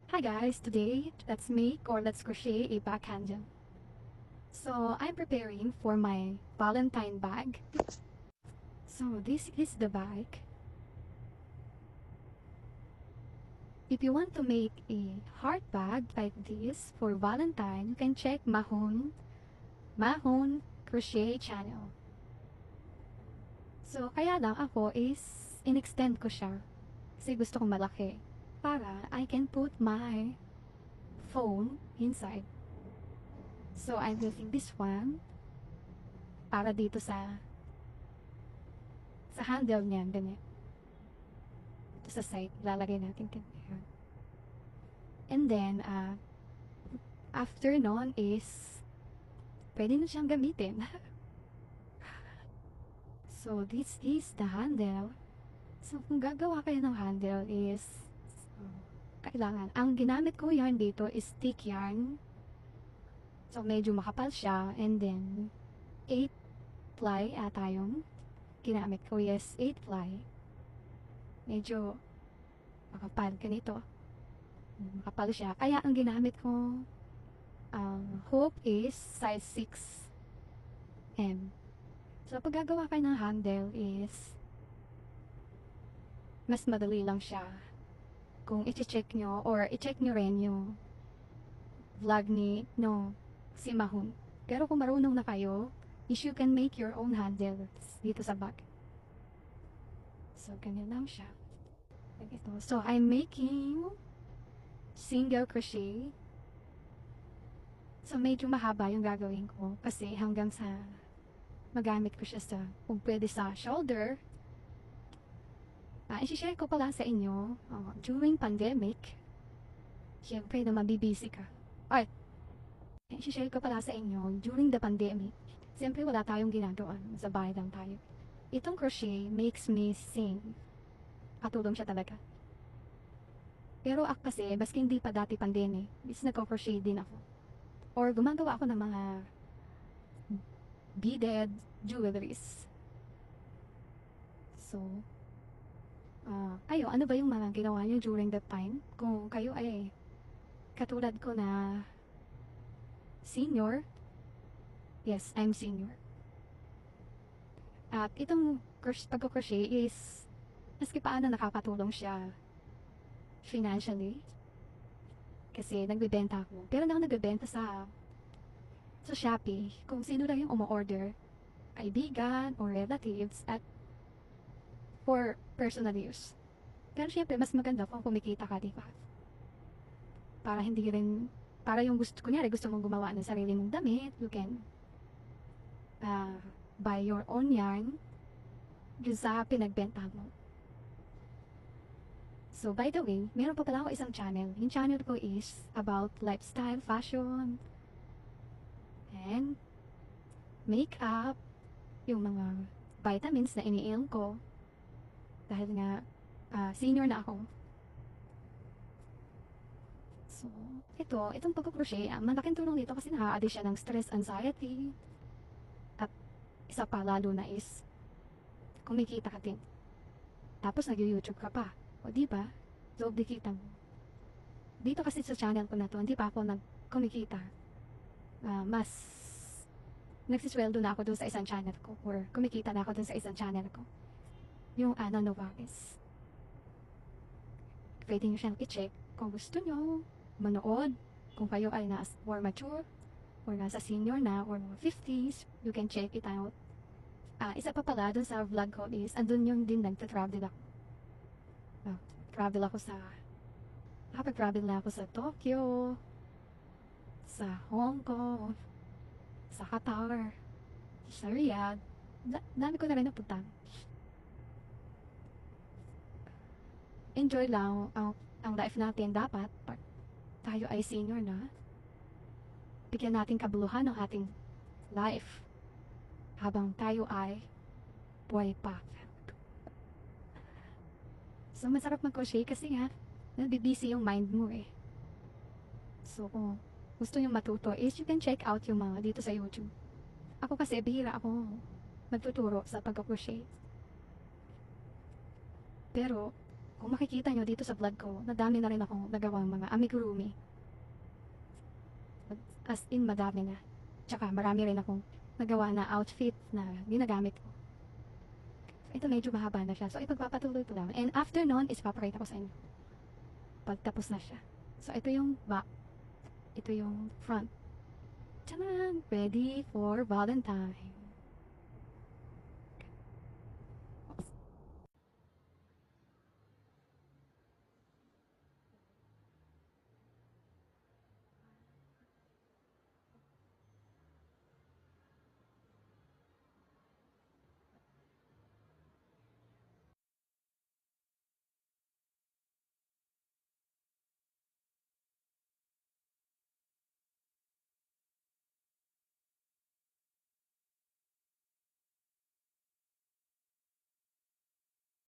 Hi guys, today let's make or let's crochet a back handle. So I'm preparing for my Valentine bag. So this is the bag. If you want to make a heart bag like this for Valentine, you can check Mahon Crochet channel. So kaya lang ako is in-extend ko siya kasi gusto kong malaki para I can put my phone inside. So I'm using this one para dito sa handle niyan, ganyan. Ito sa side, lalagay natin ganyan. And then, after nun is, pwede na siyang gamitin. So, this is the handle. So, kung gagawa kayo ng handle is, kailangan, ang ginamit ko yarn dito is thick yarn. So, medyo makapal siya. And then, 8 ply ata yung ginamit ko. Yes, 8 ply. Medyo makapal ganito. Makapal siya. Kaya ang ginamit ko hook is size 6M. So, pag gagawa kayo ng handle is mas madali lang siya. Kung i-check nyo or i-check nyo rin yung vlog ni si Mahon. Pero kung marunong na kayo, is you can make your own handle dito sa bag. So, ganyan lang siya. Ito. So, I'm making single crochet. So, medyo mahaba yung gagawin ko kasi hanggang sa magamit ko siya sa, kung pwede sa shoulder. I-share ko pala sa inyo, during pandemic, syempre na mabibisi ka. I-share ko pala sa inyo, during the pandemic, siyempre wala tayong ginagawa, sa bahay lang tayo. Itong crochet makes me sing. Katulong siya talaga. Pero ako kasi, baski hindi pa dati pandemic, is nagko-crochet din ako. Or gumagawa ako ng mga beaded jewelries. So, ano ba yung mga ginawa niyo during that time? Kung kayo ay katulad ko na senior, yes, I'm senior. At itong pagko-crochet is, maski paano nakakatulong siya financially. Kasi nagbebenta ako. Pero na ako nagbebenta sa Shopee. Kung sino lang yung umu-order, kaibigan or relatives at for personal use. Pero syempre, mas maganda kung kumikita ka, diba? Para hindi rin, para yung kunyari gusto mong gumawa ng sarili mong damit, you can buy your own yarn sa pinagbenta mo. So, by the way, meron pa pala ako isang channel. Yung channel ko is about lifestyle, fashion, and makeup, yung mga vitamins na iniinom ko. Dahil nga, senior na ako. So, itong pagkukrochet, malaking tulong dito kasi nakaka-addict siya ng stress, anxiety, at isa pa lalo na is, kumikita ka din. Tapos nag-YouTube ka pa. O diba? So, kita mo. Dito kasi sa channel ko na to, hindi pa ako kumikita. Mas nagsisweldo na ako dun sa isang channel ko or kumikita na ako dun sa isang channel ko. Yung Ana Novaes. Pwede nyo siyang i-check kung gusto nyo manood. Kung kayo ay more mature or nasa senior na or more 50s, you can check it out. Isa pa pala dun sa vlog ko is andun yung din nagta-travel ako. Nakapag-travel na ako sa Tokyo, sa Hong Kong, sa Qatar, sa Riyadh. Dami ko na rin napunta. Enjoy lang ang life natin. Dapat pag tayo ay senior na, bigyan natin kabuluhan ng ating life habang tayo ay buhay pa. So, masarap mag-crochet kasi nga, nabibisi yung mind mo eh. So, kung gusto nyo matuto is you can check out yung mga dito sa YouTube. Ako kasi, bihira ako magtuturo sa pag-crochet. Pero, Kung makikita nyo dito sa vlog ko, nadami na rin akong nagawang mga amigurumi. As in, madami na. Tsaka marami rin akong nagawa na outfit na ginagamit ko. Ito medyo mahaba na siya. So, ipagpapatuloy ko lang. And after nun, is papakita ko sa inyo. Pagtapos na siya. So, ito yung back. Ito yung front. Tchanan! Ready for Valentine.